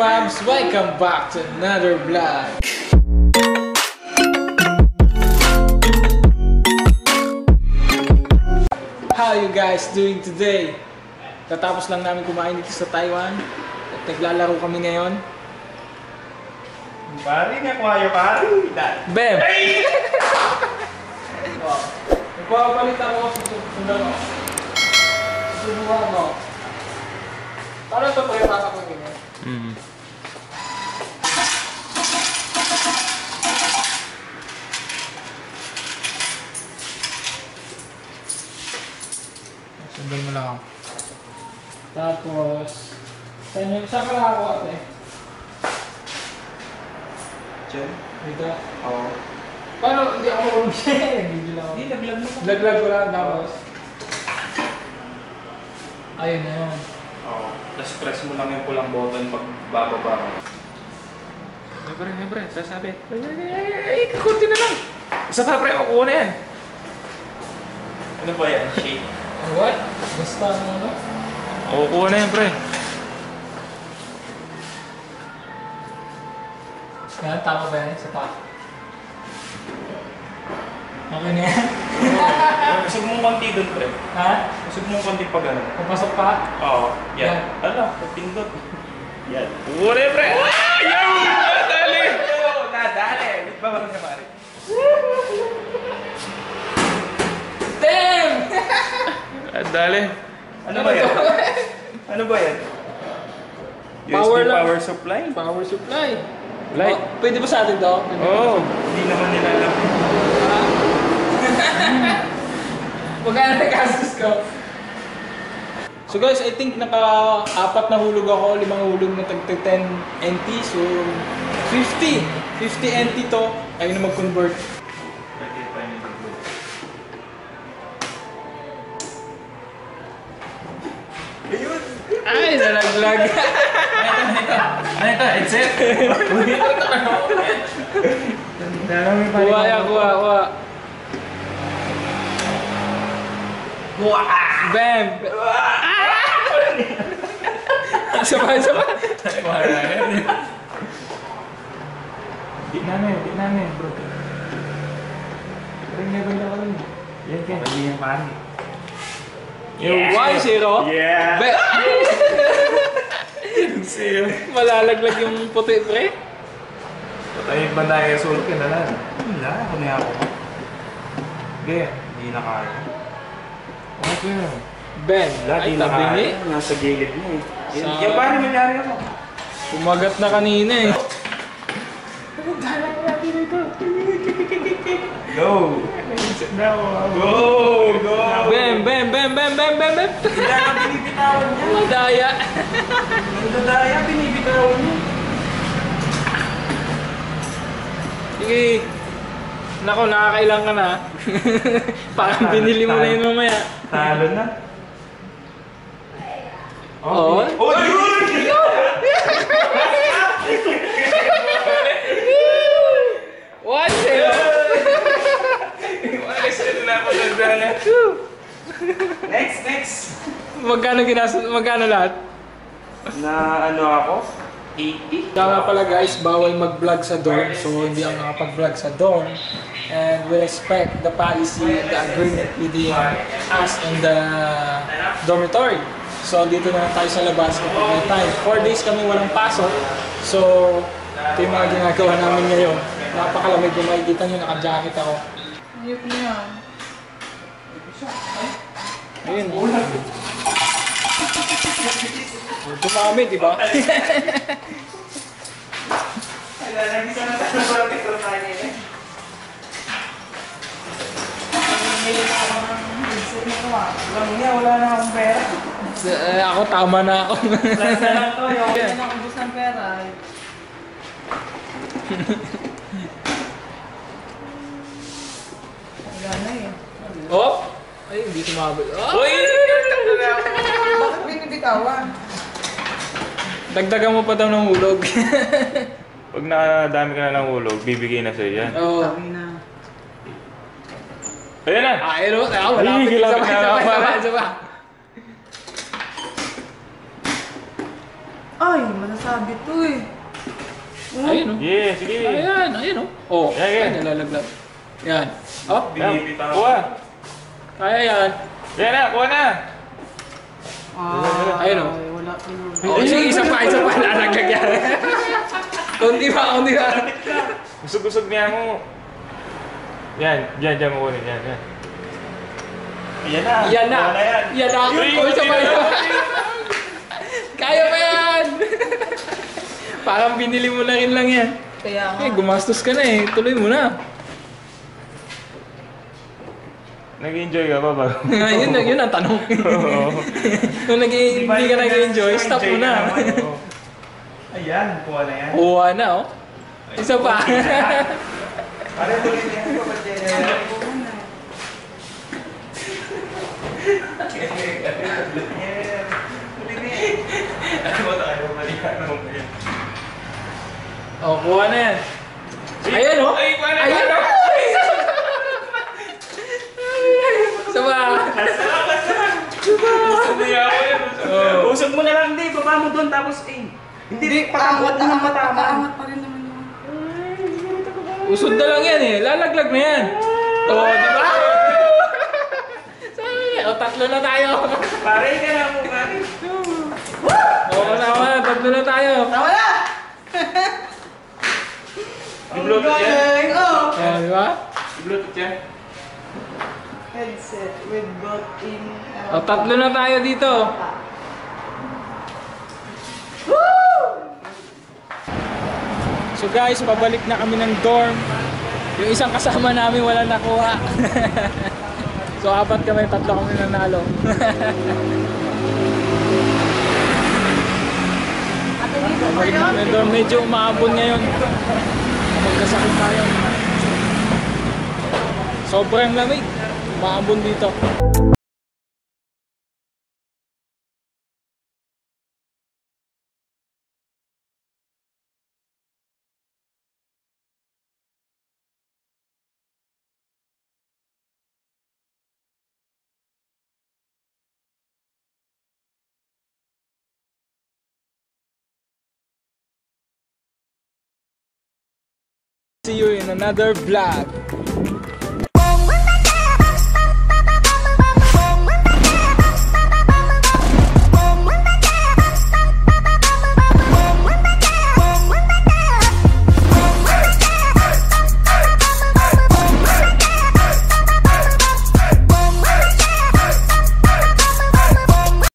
fams? Welcome back to another vlog. How you guys doing today? Tatapos lang namin kumain dito sa Taiwan at naglalaro kami ngayon. Pari nga kwayo, pari. Bem! Nagpapalit ako sa sundalo. Susubukan mo. Paano ito pagkatasak ng ganyan? Sundan mo lang ako. Tapos, saan ka lang ako ate? Diyan? Dito? Oo. Paano? Hindi ako marunong siya. Hindi lang ako. Hindi, naglag mo. Laglag ko lang tapos. Ayun na yun. Oo. Tapos press mo lang yung pulang button pag bababa mo. Siyempre, sasabi. Ay, kakunti na lang. Isa pa pre, ako na yan. Ano ba yan? Shake? What? Basta ano? Kukuha na yan, pre. Yan, tama ba yan? Isa pa. Okay na yan? Usog mong konti doon, pre. Ha? Usog mong konti pag ano. Papasok pa? Oo. Yan. Ano? Pagpindot. Yan. Kukuha na yan, pre. Ayaw! Nadali! Nadali! Bit ba ba niya, pare? Damn! Nadali. Ano ba yan? Ano ba yan? Power USB lang. power supply? Power supply. Light. Oh, pwede ba sa atin to? Oo. Hindi naman nila alam. Magkano na gastos ko? So guys, I think naka-4 na hulog ako, 5 hulog na tag 10 NT. So 50 NT to. Ayun na mag-convert. Ayun! Ay, nalaglag. Ano ito? Headset? Kuha yan, kuha. Bam! Isa pa. Di namin, bro. Ring level na kami. Yan ka. Pwede yan, pare. Yung 1-0? Yeah! Be! Zero. Malalaglag yung puti, pre. Patayin ba na yung sulok yun na lang? Wala, ako na ako. Gaya, hindi na kaya. Okay. Ben, Wala, ay di na tabingi. kaya. Nasa gilid mo eh. Sa- Yan pare, nangyari ako. Kumagat na kanina eh. Go! Go! Bam! Hindi na binibitawan niya. Madaya. Nandadaya, binibitawan niya. Sige. Nako, nakakailang ka na. Parang binili mo na yun mamaya. Talo na. Oo. Oh, yun! What? Next! Magkano lahat? Na ano ako? 80? Tama pala guys, bawal mag-vlog sa dorm. So hindi ako nakapag-vlog sa dorm. And we respect the policy and the agreement within us and the dormitory. So dito na lang tayo sa labas kapag may time. 4 days kami walang pasok. So ito yung mga ginagawa namin ngayon. Napakalamig kung makikita nyo, naka-jacket ako. Ayun na yan. Ayun. Tumami, di ba? Nagisa na tayo ng protector tayo eh. Namimili na ako ng headset nito ah. Wala na akong pera. Ako, tama na ako. Wala na lang to. Hindi na ubus ng pera. Wala na eh. Oh! Ay, hindi tumabot. Oh! Uy! Bakit binibitawan? Dagdagan mo pa daw ng hulog. Pag nakadami ka na ng hulog, bibigay na sa'yo yan. Oo. Sabi na. Ayan na! Ayun o. Malapit. Ay, Isa lapit pa, na isa pa, ako, isa pa, para. isa pa. Ay, masasabi to eh. Ayun o. Yeah, sige. Ayan o. Oh, Yan, yan. ayan, nalalaglag. Yan. Oh, Yan, kuha. kaya yan. Yan na, kuha na. Ayun o. Wala ko na. Oh, isa pa, nalalaglag yan. Kundi pa. Usog-usog niya mo. Yan, dyan mo kunin. Yan. Yan na. Oh, isa pa yan. Kaya pa yan. Parang binili mo na rin lang yan. Kaya nga. Gumastos ka na eh. Tuloy mo na. Nag-enjoy ka ba ba? yun ang tanong. Kung hindi ka nag-enjoy, stop mo na. Ayan, kuha na yan. Kuha na oh. Isa pa. Pare, ulit yan. Oh, kuha na yan. Ayan oh. Ayan oh. Isa pa. Usog mo na lang, di. Baba mo doon, tapos hindi, Paangat paangat naman, tama. paangat pa rin naman yun. Usod na lang yan eh. Lalaglag na yan. Oh, di ba? Sabi niya, oh, tatlo na tayo. Pare ka na mo, pare. Oo, kasama na. Tatlo na tayo. Tama na! Bluetooth yan? Oh! Oh, di ba? Bluetooth yan? Headset with built-in... Oh, tatlo na tayo dito. So guys, pabalik na kami ng dorm. Yung isang kasama namin wala nakuha. So apat kami, tatlo kami nanalo. Pabalik na kami ng dorm. Medyo umaabon ngayon. Magkasakit tayo. Sobrang lamig. Umaabon dito. See you in another vlog.